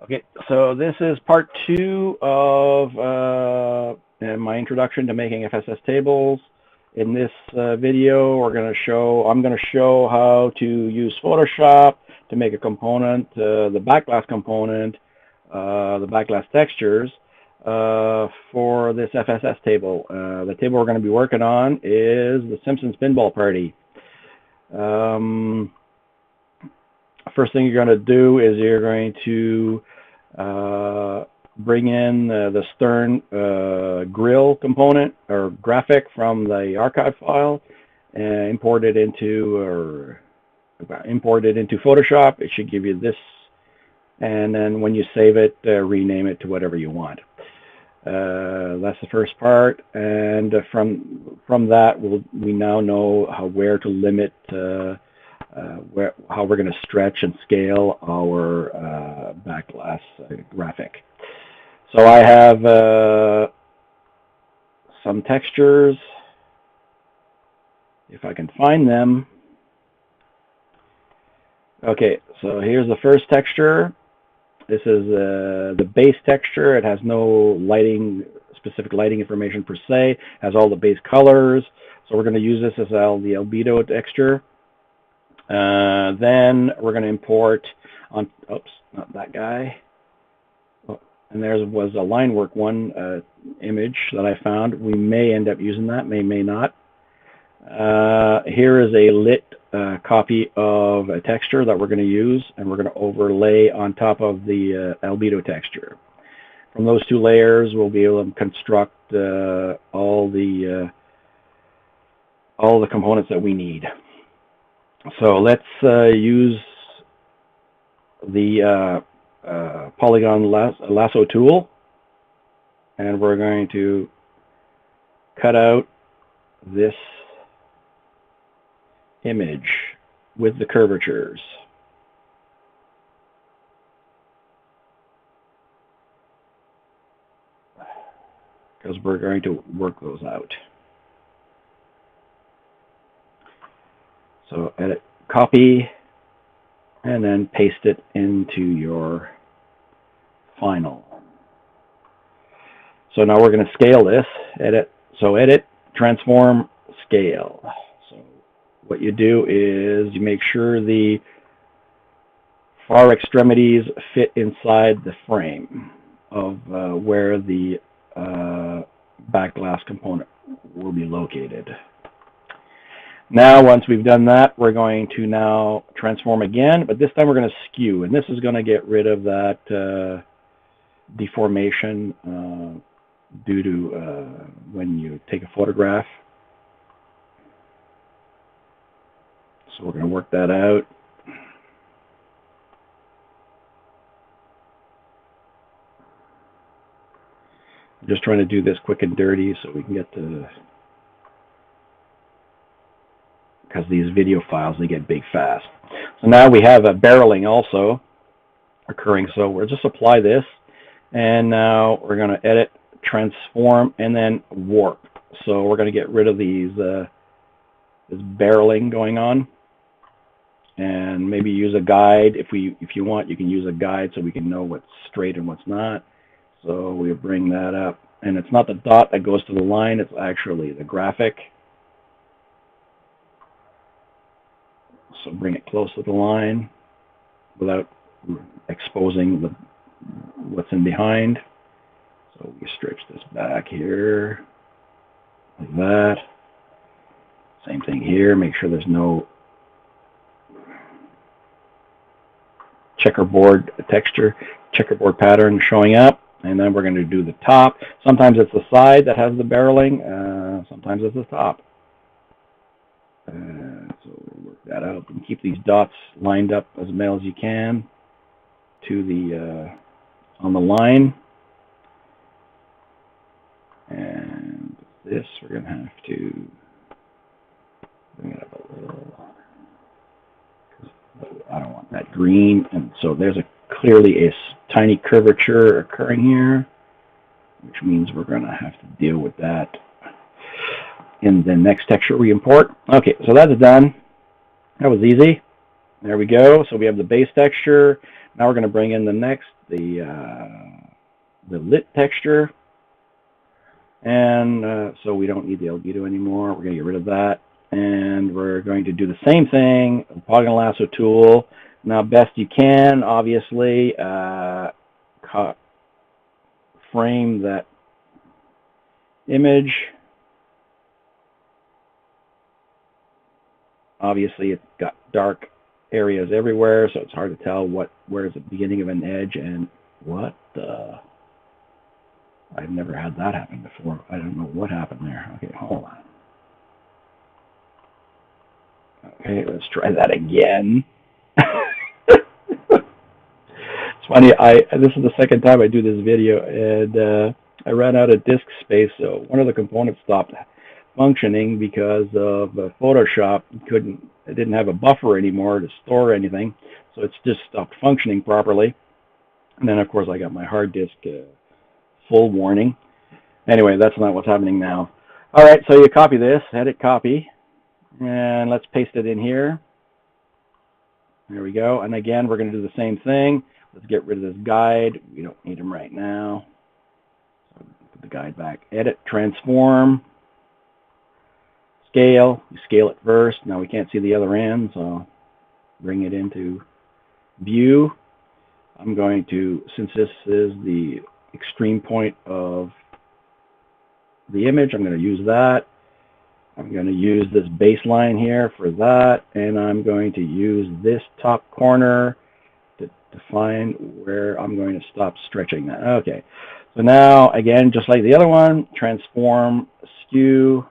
Okay, so this is part 2 of my introduction to making FSS tables. In this video, I'm going to show how to use Photoshop to make a component, the backglass component, the backglass textures for this FSS table. The table we're going to be working on is the Simpsons Pinball Party. First thing you're going to do is you're going to bring in the Stern grill component or graphic from the archive file and import it into Photoshop. It should give you this, and then when you save it, rename it to whatever you want. That's the first part, and from that we now know where to limit how we're going to stretch and scale our backglass graphic. So I have some textures, if I can find them. Okay, so here's the first texture. This is the base texture. It has no specific lighting information per se. It has all the base colors. So we're going to use this as the albedo texture. Then we're going to import on, oops, not that guy. Oh, and there was a line work one image that I found. We may end up using that, may not. Here is a lit copy of a texture that we're going to use, and we're going to overlay on top of the albedo texture. From those two layers, we'll be able to construct all the components that we need. So let's use the polygon lasso tool, and we're going to cut out this image with the curvatures. Because we're going to work those out. So edit, copy, and then paste it into your final. So now we're going to scale this. Edit, transform, scale. So what you do is you make sure the far extremities fit inside the frame of where the backglass component will be located. Now, once we've done that, we're going to now transform again, but this time we're going to skew, and this is going to get rid of that deformation due to when you take a photograph. So we're going to work that out. I'm just trying to do this quick and dirty so we can get to, because these video files, they get big fast. So now we have a barreling also occurring. So we'll just apply this, and now we're going to edit, transform, and then warp. So we're going to get rid of these this barreling going on, and maybe use a guide. If you want, you can use a guide so we can know what's straight and what's not. So we'll bring that up, and it's not the dot that goes to the line, it's actually the graphic. So bring it close to the line without exposing what's in behind. So we stretch this back here, like that. Same thing here, make sure there's no checkerboard pattern showing up. And then we're going to do the top. Sometimes it's the side that has the barreling, sometimes it's the top. So we'll work that out and keep these dots lined up as well as you can to the on the line. And this we're going to have to bring it up a little, because I don't want that green. And so there's clearly a tiny curvature occurring here, which means we're going to have to deal with that in the next texture we import. Okay, so that's done. That was easy. There we go. So we have the base texture. Now we're going to bring in the lit texture. And so we don't need the albedo anymore. We're going to get rid of that. And we're going to do the same thing, polygon lasso tool. Now, best you can, obviously, frame that image. Obviously, it's got dark areas everywhere, so it's hard to tell where is the beginning of an edge and what the... I've never had that happen before. I don't know what happened there. Okay, hold on. Okay, let's try that again. It's funny, this is the second time I do this video, and I ran out of disk space, so one of the components stopped functioning because of Photoshop. It didn't have a buffer anymore to store anything, so it's just stopped functioning properly. And then, of course, I got my hard disk full warning. Anyway, that's not what's happening now. All right, so you copy this, edit copy, and let's paste it in here. There we go. And again, we're going to do the same thing. Let's get rid of this guide. We don't need him right now. So put the guide back. Edit, transform, scale. You scale it first. Now we can't see the other end, so bring it into view. I'm going to, since this is the extreme point of the image, I'm going to use that. I'm going to use this baseline here for that, and I'm going to use this top corner to define where I'm going to stop stretching that. Okay, so now again, just like the other one, transform, skew.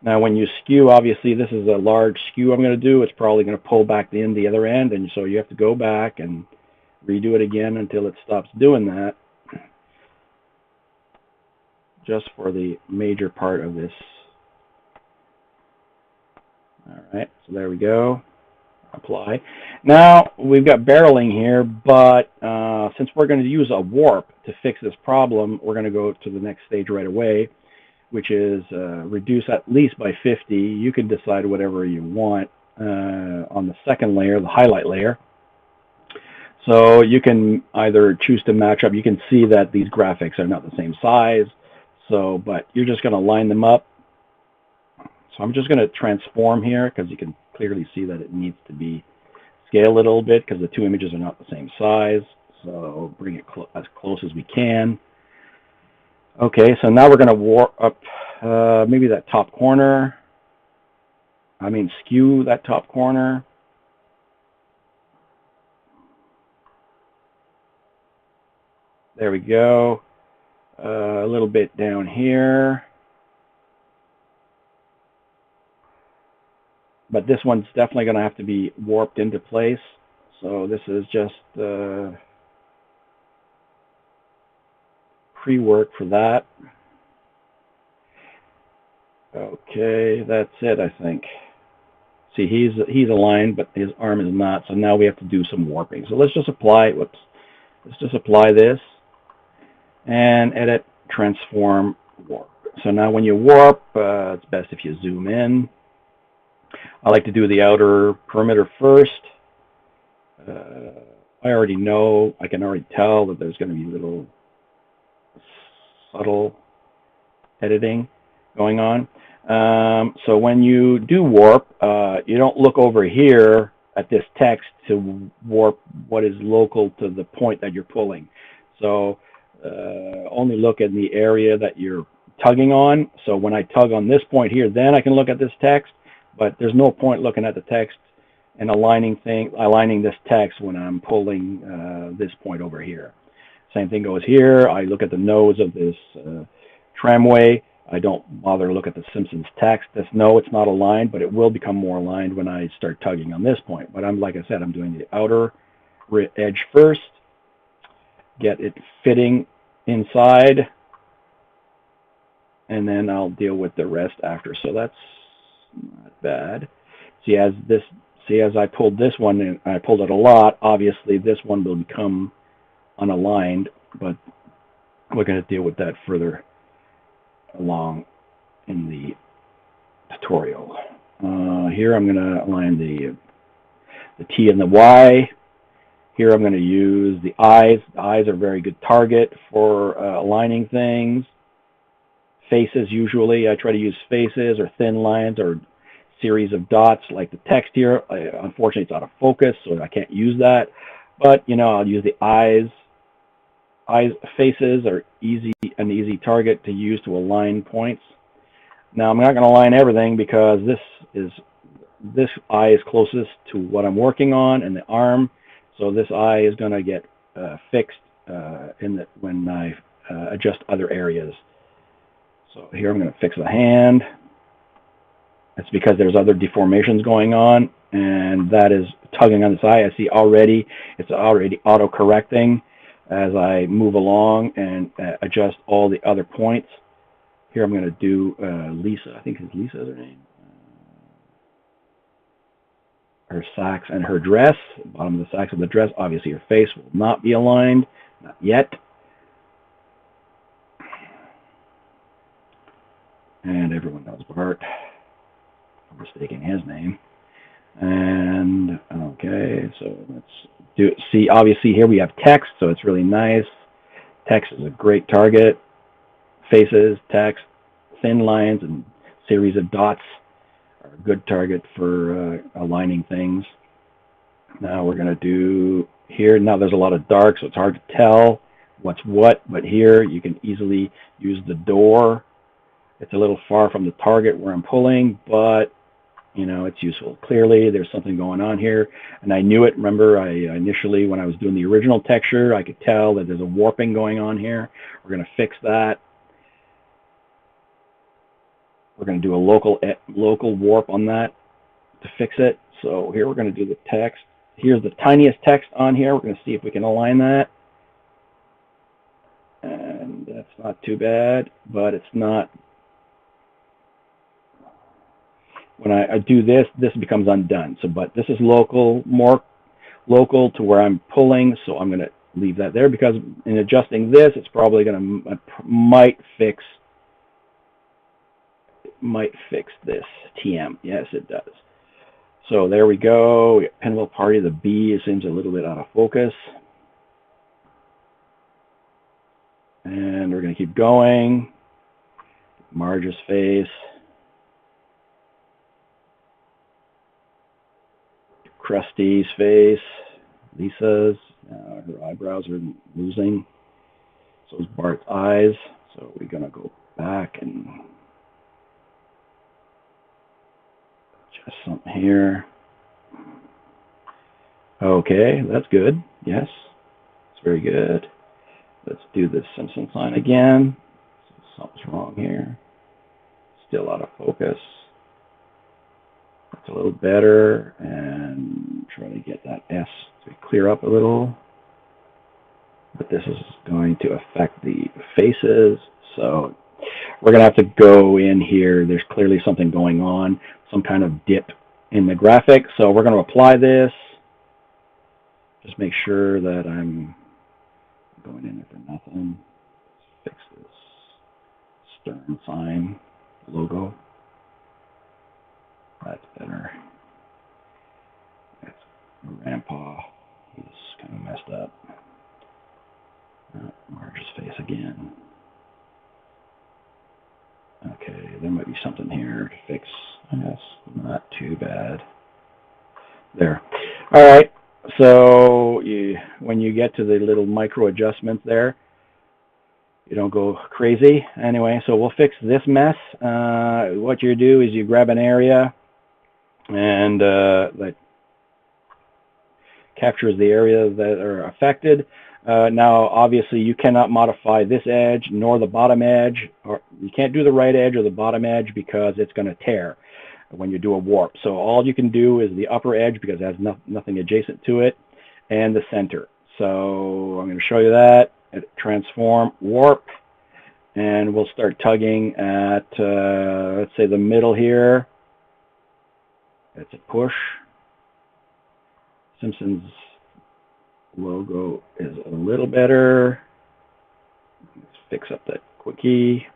Now, when you skew, obviously, this is a large skew I'm going to do. It's probably going to pull back the other end, and so you have to go back and redo it again until it stops doing that, just for the major part of this. All right, so there we go. Apply. Now, we've got barreling here, but since we're going to use a warp to fix this problem, we're going to go to the next stage right away, which is reduce at least by 50. You can decide whatever you want on the second layer, the highlight layer. So you can either choose to match up. You can see that these graphics are not the same size, but you're just going to line them up. So I'm just going to transform here because you can clearly see that it needs to be scaled a little bit because the two images are not the same size. So bring it as close as we can. Okay, so now we're going to warp up maybe that top corner. Skew that top corner. There we go. A little bit down here. But this one's definitely going to have to be warped into place. So this is just pre-work for that. Okay, that's it, I think. See, he's aligned, but his arm is not. So now we have to do some warping. So let's just apply. Whoops. Let's just apply this and edit, transform, warp. So now when you warp, it's best if you zoom in. I like to do the outer perimeter first. I already know, I can already tell that there's going to be little subtle editing going on. So when you do warp, you don't look over here at this text to warp what is local to the point that you're pulling. So only look at the area that you're tugging on. So when I tug on this point here, then I can look at this text, but there's no point looking at the text and aligning this text when I'm pulling this point over here. Same thing goes here. I look at the nose of this tramway. I don't bother to look at the Simpsons text. No, it's not aligned, but it will become more aligned when I start tugging on this point. But like I said, I'm doing the outer edge first, get it fitting inside, and then I'll deal with the rest after. So that's not bad. See, as I pulled this one, and I pulled it a lot, obviously this one will become unaligned, but we're going to deal with that further along in the tutorial. Here I'm going to align the T and the Y. Here I'm going to use the eyes. The eyes are a very good target for aligning things. Faces, usually I try to use faces or thin lines or series of dots like the text here. Unfortunately, it's out of focus, so I can't use that. But, you know, I'll use the eyes. Faces are an easy target to use to align points. Now, I'm not going to align everything because this eye is closest to what I'm working on and the arm. So this eye is going to get fixed when I adjust other areas. So here I'm going to fix the hand. That's because there's other deformations going on, and that is tugging on this eye. I see already, it's already auto-correcting as I move along and adjust all the other points. Here I'm going to do Lisa. I think it's Lisa is her name. Her socks and her dress. Bottom of the socks of the dress. Obviously her face will not be aligned. Not yet. And everyone knows Bart. I'm mistaking his name. And okay, so let's do it. See, obviously here we have text, so it's really nice. Text is a great target. Faces, text, thin lines, and series of dots are a good target for aligning things. Now we're going to do here. Now there's a lot of dark, so it's hard to tell what's what, but here you can easily use the door. It's a little far from the target where I'm pulling, but you know, it's useful. Clearly there's something going on here, and I knew it. Remember, I initially, when I was doing the original texture, I could tell that there's a warping going on here. We're going to fix that. We're going to do a local warp on that to fix it. So here we're going to do the text. Here's the tiniest text on here. We're going to see if we can align that. And that's not too bad, but it's not. When I do this, this becomes undone. So, but this is local, more local to where I'm pulling. So I'm going to leave that there because in adjusting this, it's probably going to might fix this TM. Yes, it does. So there we go. Pinball Party, the B seems a little bit out of focus. And we're going to keep going. Marge's face. Krusty's face. Lisa's. Her eyebrows are losing. So is Bart's eyes. So we're going to go back and adjust something here. Okay, that's good. Yes, it's very good. Let's do this Simpson sign again. Something's wrong here. Still out of focus. That's a little better, and try to get that S to clear up a little. But this is going to affect the faces, so we're going to have to go in here. There's clearly something going on, some kind of dip in the graphic. So we're going to apply this. Just make sure that I'm going in there for nothing. Let's fix this stern sign logo. That's better. That's Grandpa. He's kind of messed up. Marge's face again. Okay, there might be something here to fix. Yes, not too bad. There. All right. So when you get to the little micro adjustments there, you don't go crazy. Anyway, so we'll fix this mess. What you do is you grab an area and that captures the areas that are affected. Now, obviously, you cannot modify this edge nor the bottom edge, or you can't do the right edge or the bottom edge because it's going to tear when you do a warp. So all you can do is the upper edge because it has nothing adjacent to it, and the center. So I'm going to show you that. Transform, warp, and we'll start tugging at, let's say, the middle here. That's a push. Simpsons logo is a little better. Let's fix up that quickie.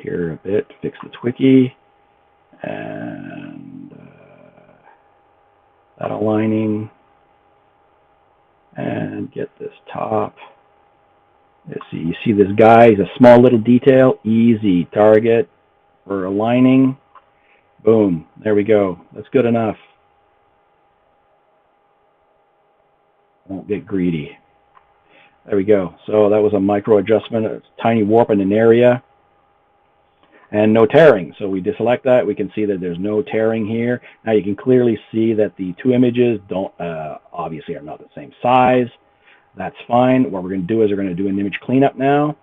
here a bit, fix the Twiki, and that aligning, and get this top. You see this guy, he's a small little detail, easy target for aligning. Boom, there we go. That's good enough. Won't get greedy. There we go. So that was a micro adjustment, a tiny warp in an area, and no tearing. So we deselect that. We can see that there's no tearing here. Now you can clearly see that the two images don't obviously are not the same size. That's fine. What we're going to do is we're going to do an image cleanup now.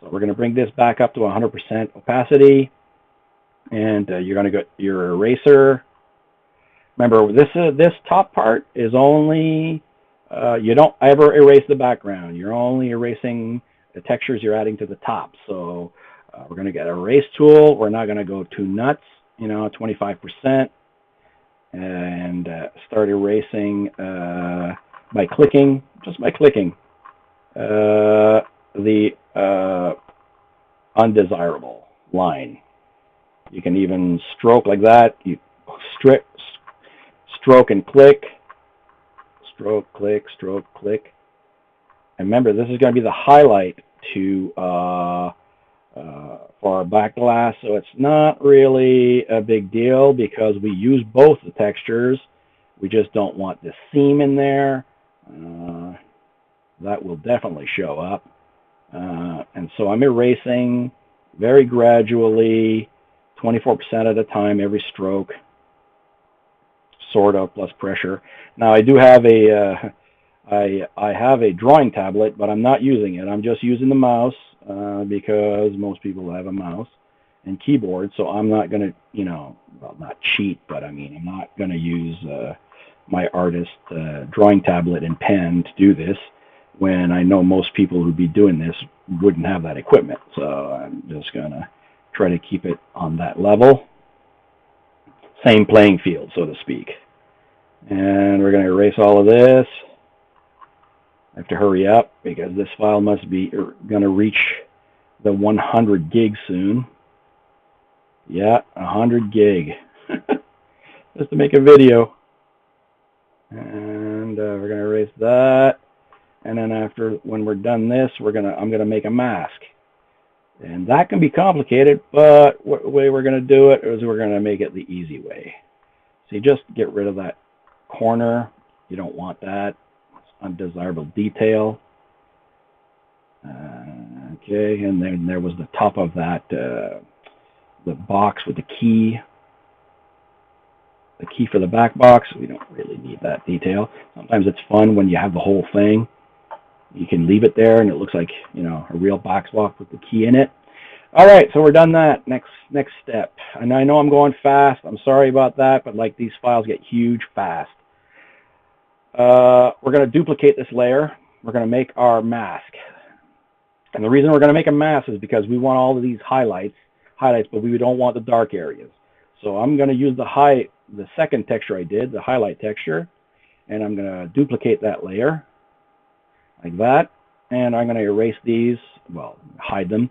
So we're going to bring this back up to 100% opacity, and you're going to get your eraser. Remember, this top part is only you don't ever erase the background. You're only erasing the textures you're adding to the top. So we're going to get an erase tool. We're not going to go too nuts, 25%, and start erasing by clicking, just by clicking the undesirable line. You can even stroke like that. You stroke and click. Stroke, click, stroke, click. And remember, this is going to be the highlight for our backglass, so it's not really a big deal because we use both the textures. We just don't want the seam in there. That will definitely show up. And so I'm erasing very gradually, 24% at a time, every stroke. Sort of, plus pressure. Now I do have I have a drawing tablet, but I'm not using it. I'm just using the mouse because most people have a mouse and keyboard. So I'm not going to, well, not cheat, but I mean, I'm not going to use my artist drawing tablet and pen to do this when I know most people who'd be doing this wouldn't have that equipment. So I'm just going to try to keep it on that level. Same playing field, so to speak. And we're going to erase all of this. I have to hurry up because this file must be going to reach the 100 gig soon. Yeah, 100 gig. Just to make a video. And we're going to erase that. And then when we're done this, I'm going to make a mask. And that can be complicated, but the way we're going to do it is we're going to make it the easy way. So you just get rid of that corner. You don't want that. It's undesirable detail. Okay, and then there was the top of that, the box with the key. The key for the back box. We don't really need that detail. Sometimes it's fun when you have the whole thing. You can leave it there and it looks like, a real box block with the key in it. All right, so we're done that. Next step. And I know I'm going fast. I'm sorry about that, but like these files get huge fast. We're going to duplicate this layer. We're going to make our mask. And the reason we're going to make a mask is because we want all of these highlights, but we don't want the dark areas. So I'm going to use the second texture I did, the highlight texture, and I'm going to duplicate that layer like that. And I'm going to erase these, well, hide them,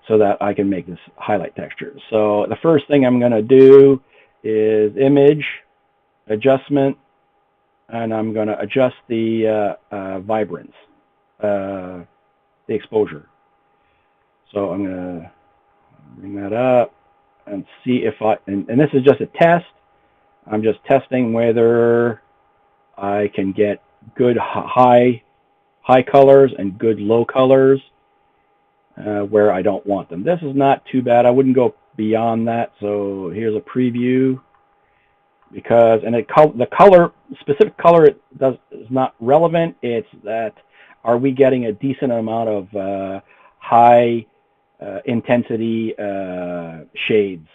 so that I can make this highlight texture. So the first thing I'm going to do is image, adjustment, and I'm going to adjust the vibrance, the exposure. So I'm going to bring that up and see if and this is just a test. I'm just testing whether I can get good high colors and good low colors where I don't want them. This is not too bad. I wouldn't go beyond that. So here's a preview because, and the color, specific color is not relevant. It's that, are we getting a decent amount of high intensity shades?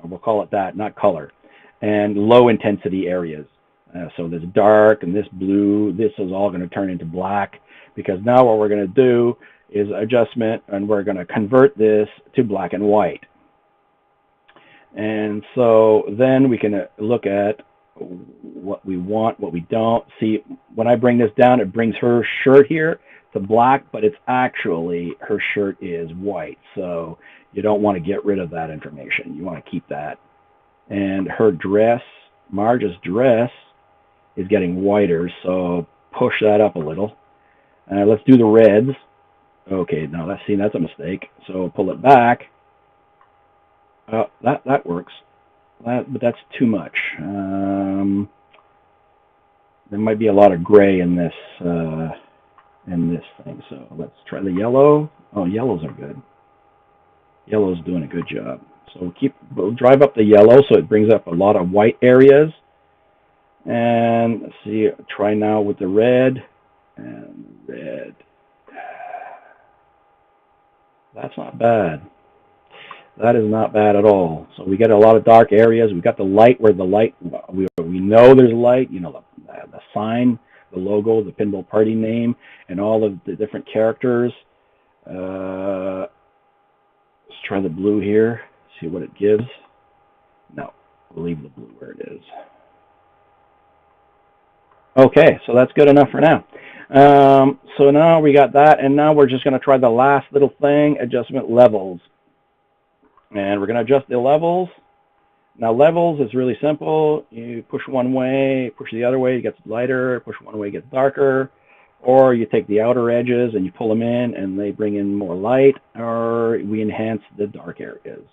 We'll call it that, not color, and low intensity areas. So this dark and this blue, this is all going to turn into black, because now what we're going to do is adjustment, and we're going to convert this to black and white. And so then we can look at what we want, what we don't. See, when I bring this down, it brings her shirt here. to black, but it's actually her shirt is white. So you don't want to get rid of that information. You want to keep that. And her dress, Marge's dress, is getting whiter, so push that up a little. Let's do the reds. Okay, now that's a mistake. So pull it back. That works. But that's too much. There might be a lot of gray in this thing. So let's try the yellow. Oh, yellows are good. Yellow's doing a good job. So we'll drive up the yellow so it brings up a lot of white areas. And let's see, try now with the red. And red. That's not bad. That is not bad at all. So we get a lot of dark areas. We got the light where the light, we know there's light, you know, the sign, the logo, the Pinball party name, and all of the different characters. Let's try the blue here, see what it gives. No, we'll leave the blue where it is. Okay, so that's good enough for now. So now we got that, and now we're just going to try the last little thing, adjustment levels. And we're going to adjust the levels. Now levels is really simple. You push one way, push the other way, it gets lighter, push one way, it gets darker. Or you take the outer edges and you pull them in and they bring in more light, or we enhance the dark areas.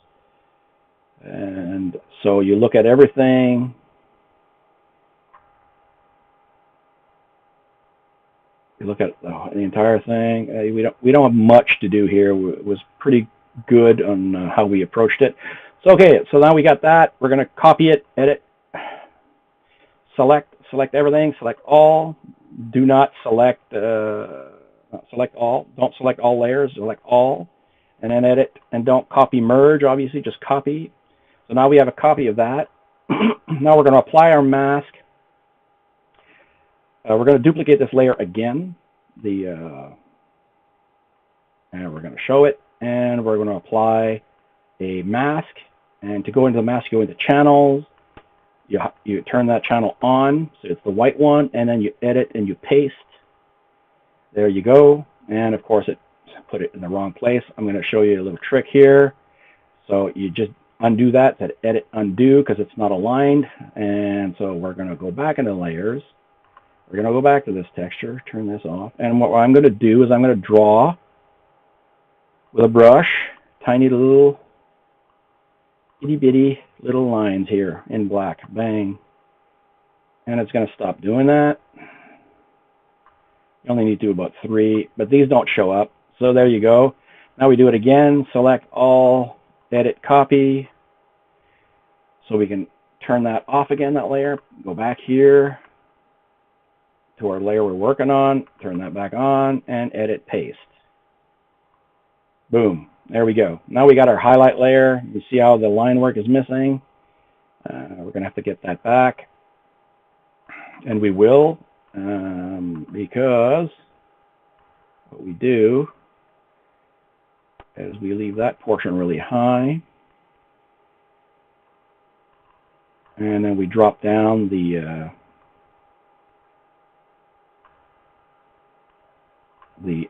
And so you look at everything. You look at the entire thing. We don't have much to do here. It was pretty good on how we approached it. So okay, so now we got that. We're going to copy it, edit, select everything, select all. Do not select all. Don't select all layers. Select all, and then edit. And don't copy merge. Obviously, just copy. So now we have a copy of that. Now we're going to apply our mask. We're going to duplicate this layer again. And we're going to show it. And we're going to apply a mask. And to go into the mask, you go into channels. You turn that channel on, so it's the white one, and then you edit and you paste. There you go. And of course, it put it in the wrong place. I'm going to show you a little trick here. So you just undo that, edit undo, because it's not aligned. And so we're going to go back into layers. We're going to go back to this texture, turn this off. And what I'm going to do is I'm going to draw with a brush, tiny little itty bitty little lines here in black. Bang. And it's going to stop doing that. You only need to do about 3, but these don't show up. So there you go. Now we do it again. Select all, edit, copy. So we can turn that off again, that layer. Go back here to our layer we're working on. Turn that back on and edit, paste. Boom. There we go. Now we got our highlight layer. You see how the line work is missing. We're going to have to get that back. And we will, because what we do is we leave that portion really high. And then we drop down the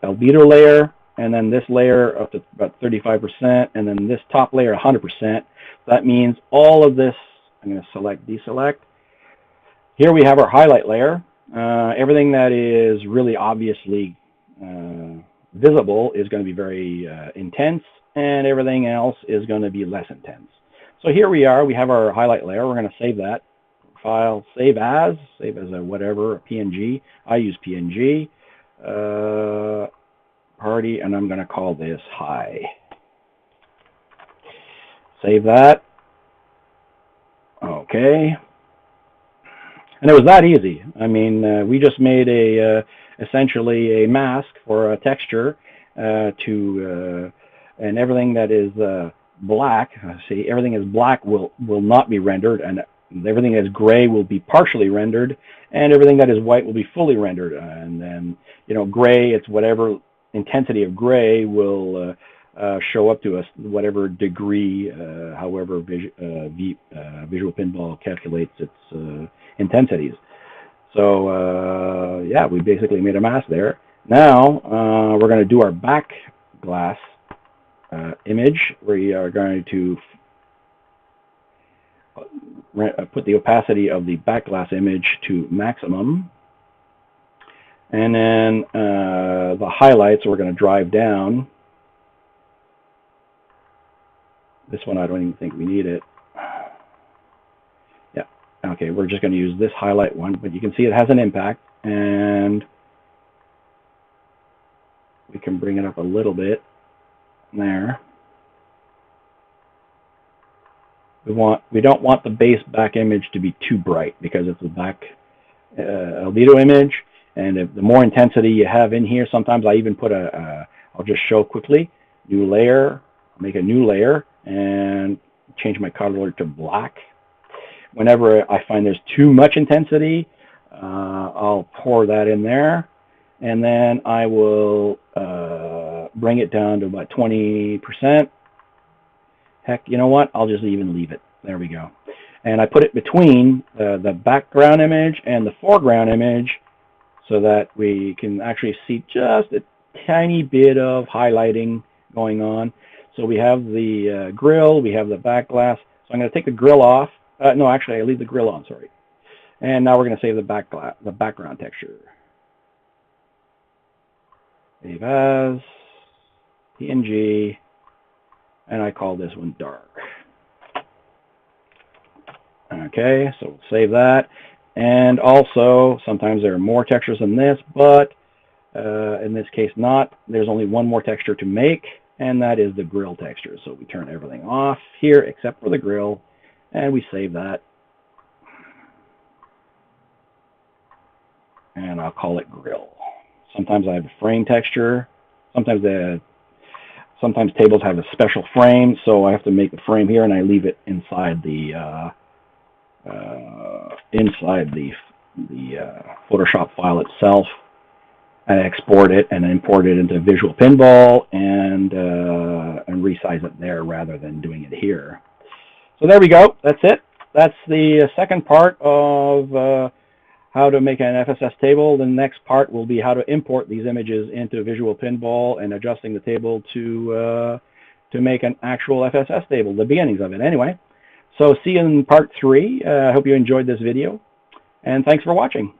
albedo layer. And then this layer up to about 35%, and then this top layer 100%. That means all of this, I'm going to select, deselect. Here we have our highlight layer. Everything that is really obviously visible is going to be very intense, and everything else is going to be less intense. So here we are, we have our highlight layer. We're going to save that. File, save as a whatever, a PNG. I use PNG. Party, and I'm going to call this high. Save that. Okay. And it was that easy. I mean, we just made essentially a mask for a texture and everything that is black. See, everything is black will not be rendered, and everything that is gray will be partially rendered, and everything that is white will be fully rendered. And then, you know, gray, it's whatever intensity of gray will show up to us, whatever degree, however Visual Pinball calculates its intensities. So yeah, we basically made a mask there. Now we're going to do our back glass image. We are going to put the opacity of the back glass image to maximum. And then the highlights we're going to drive down. This one I don't even think we need it. Yeah, okay, we're just going to use this highlight one, but you can see it has an impact, and we can bring it up a little bit there. We don't want the base back image to be too bright because it's a back albedo image, and the more intensity you have in here, sometimes I even put I'll just show quickly, new layer, make a new layer, and change my color to black. Whenever I find there's too much intensity, I'll pour that in there, and then I will bring it down to about 20%. Heck, you know what? I'll just even leave it. There we go. And I put it between the background image and the foreground image so that we can actually see just a tiny bit of highlighting going on. So we have the grill, we have the back glass. So I'm going to take the grill off. No, actually, I leave the grill on, sorry. And now we're going to save the background texture. Save as, PNG, and I call this one dark. Okay, so we'll save that. And also, sometimes there are more textures than this, but in this case not. There's only one more texture to make, and that is the grill texture. So we turn everything off here except for the grill, and we save that. And I'll call it grill. Sometimes I have a frame texture. Sometimes tables have a special frame, so I have to make the frame here, and I leave it inside the Photoshop file itself. I export it and import it into Visual Pinball and resize it there rather than doing it here. So there we go. That's it. That's the second part of how to make an FSS table. The next part will be how to import these images into Visual Pinball and adjusting the table to make an actual FSS table, the beginnings of it anyway. So see you in part 3. I hope you enjoyed this video, and thanks for watching.